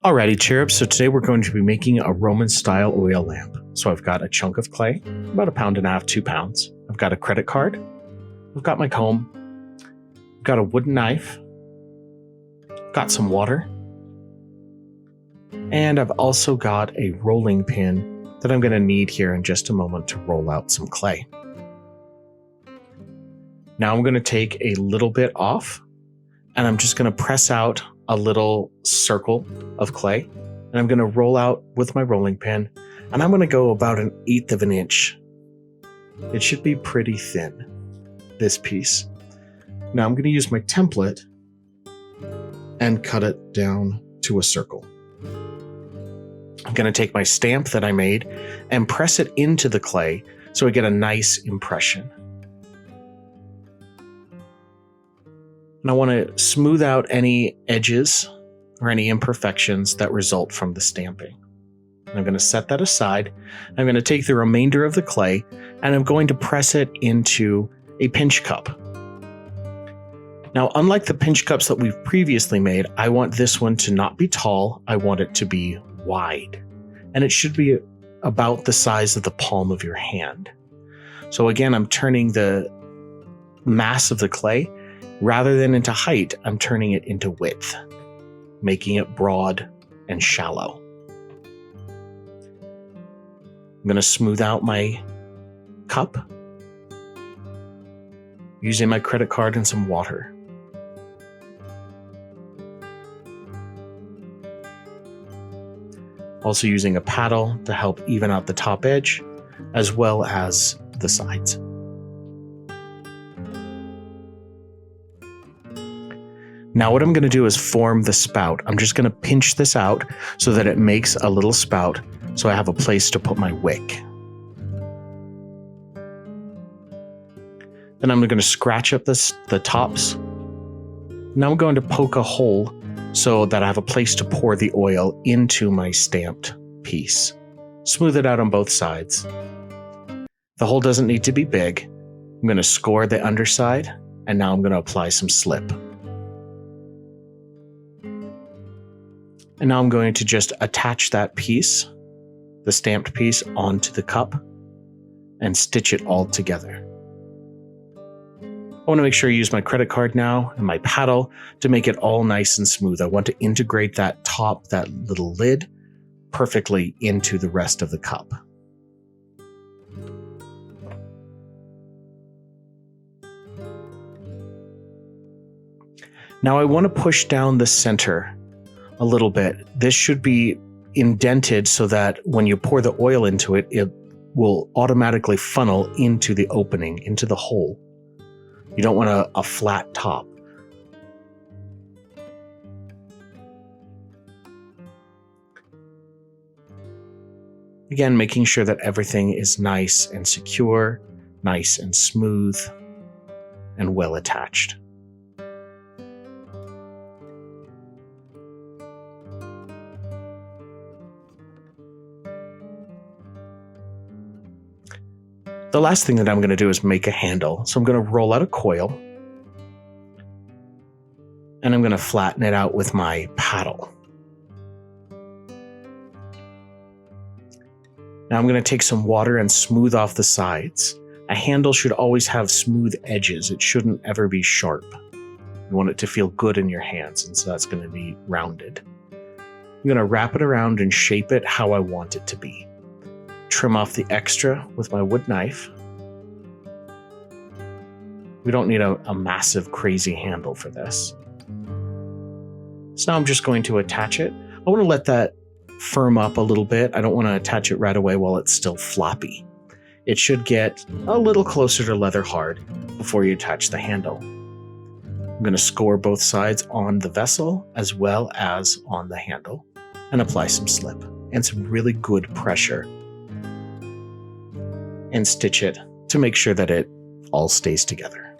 Alrighty, cherubs, so today we're going to be making a Roman-style oil lamp. So I've got a chunk of clay, about 1.5 pounds, 2 pounds. I've got a credit card. I've got my comb. I've got a wooden knife. Got some water. And I've also got a rolling pin that I'm going to need here in just a moment to roll out some clay. Now I'm going to take a little bit off, and I'm just going to press out a little circle of clay, and I'm going to roll out with my rolling pin, and I'm going to go about 1/8 of an inch. It should be pretty thin, this piece. Now I'm going to use my template and cut it down to a circle. I'm going to take my stamp that I made and press it into the clay so I get a nice impression. And I want to smooth out any edges or any imperfections that result from the stamping. And I'm going to set that aside. I'm going to take the remainder of the clay and I'm going to press it into a pinch cup. Now, unlike the pinch cups that we've previously made, I want this one to not be tall. I want it to be wide. And it should be about the size of the palm of your hand. So again, I'm turning the mass of the clay. Rather than into height, I'm turning it into width, making it broad and shallow. I'm going to smooth out my cup using my credit card and some water. Also using a paddle to help even out the top edge, as well as the sides. Now what I'm going to do is form the spout. I'm just going to pinch this out so that it makes a little spout so I have a place to put my wick. Then I'm going to scratch up the tops. Now I'm going to poke a hole so that I have a place to pour the oil into my stamped piece. Smooth it out on both sides. The hole doesn't need to be big. I'm going to score the underside, and now I'm going to apply some slip. And now I'm going to just attach that piece, the stamped piece, onto the cup and stitch it all together. I want to make sure I use my credit card now and my paddle to make it all nice and smooth. I want to integrate that top, that little lid, perfectly into the rest of the cup. Now I want to push down the center a little bit. This should be indented so that when you pour the oil into it, it will automatically funnel into the opening, into the hole. You don't want a flat top. Again, making sure that everything is nice and secure, nice and smooth, and well attached. The last thing that I'm going to do is make a handle. So I'm going to roll out a coil and I'm going to flatten it out with my paddle. Now I'm going to take some water and smooth off the sides. A handle should always have smooth edges. It shouldn't ever be sharp. You want it to feel good in your hands, and so that's going to be rounded. I'm going to wrap it around and shape it how I want it to be. Trim off the extra with my wood knife. We don't need a massive, crazy handle for this. So now I'm just going to attach it. I want to let that firm up a little bit. I don't want to attach it right away while it's still floppy. It should get a little closer to leather hard before you attach the handle. I'm going to score both sides on the vessel as well as on the handle and apply some slip and some really good pressure. And stitch it to make sure that it all stays together.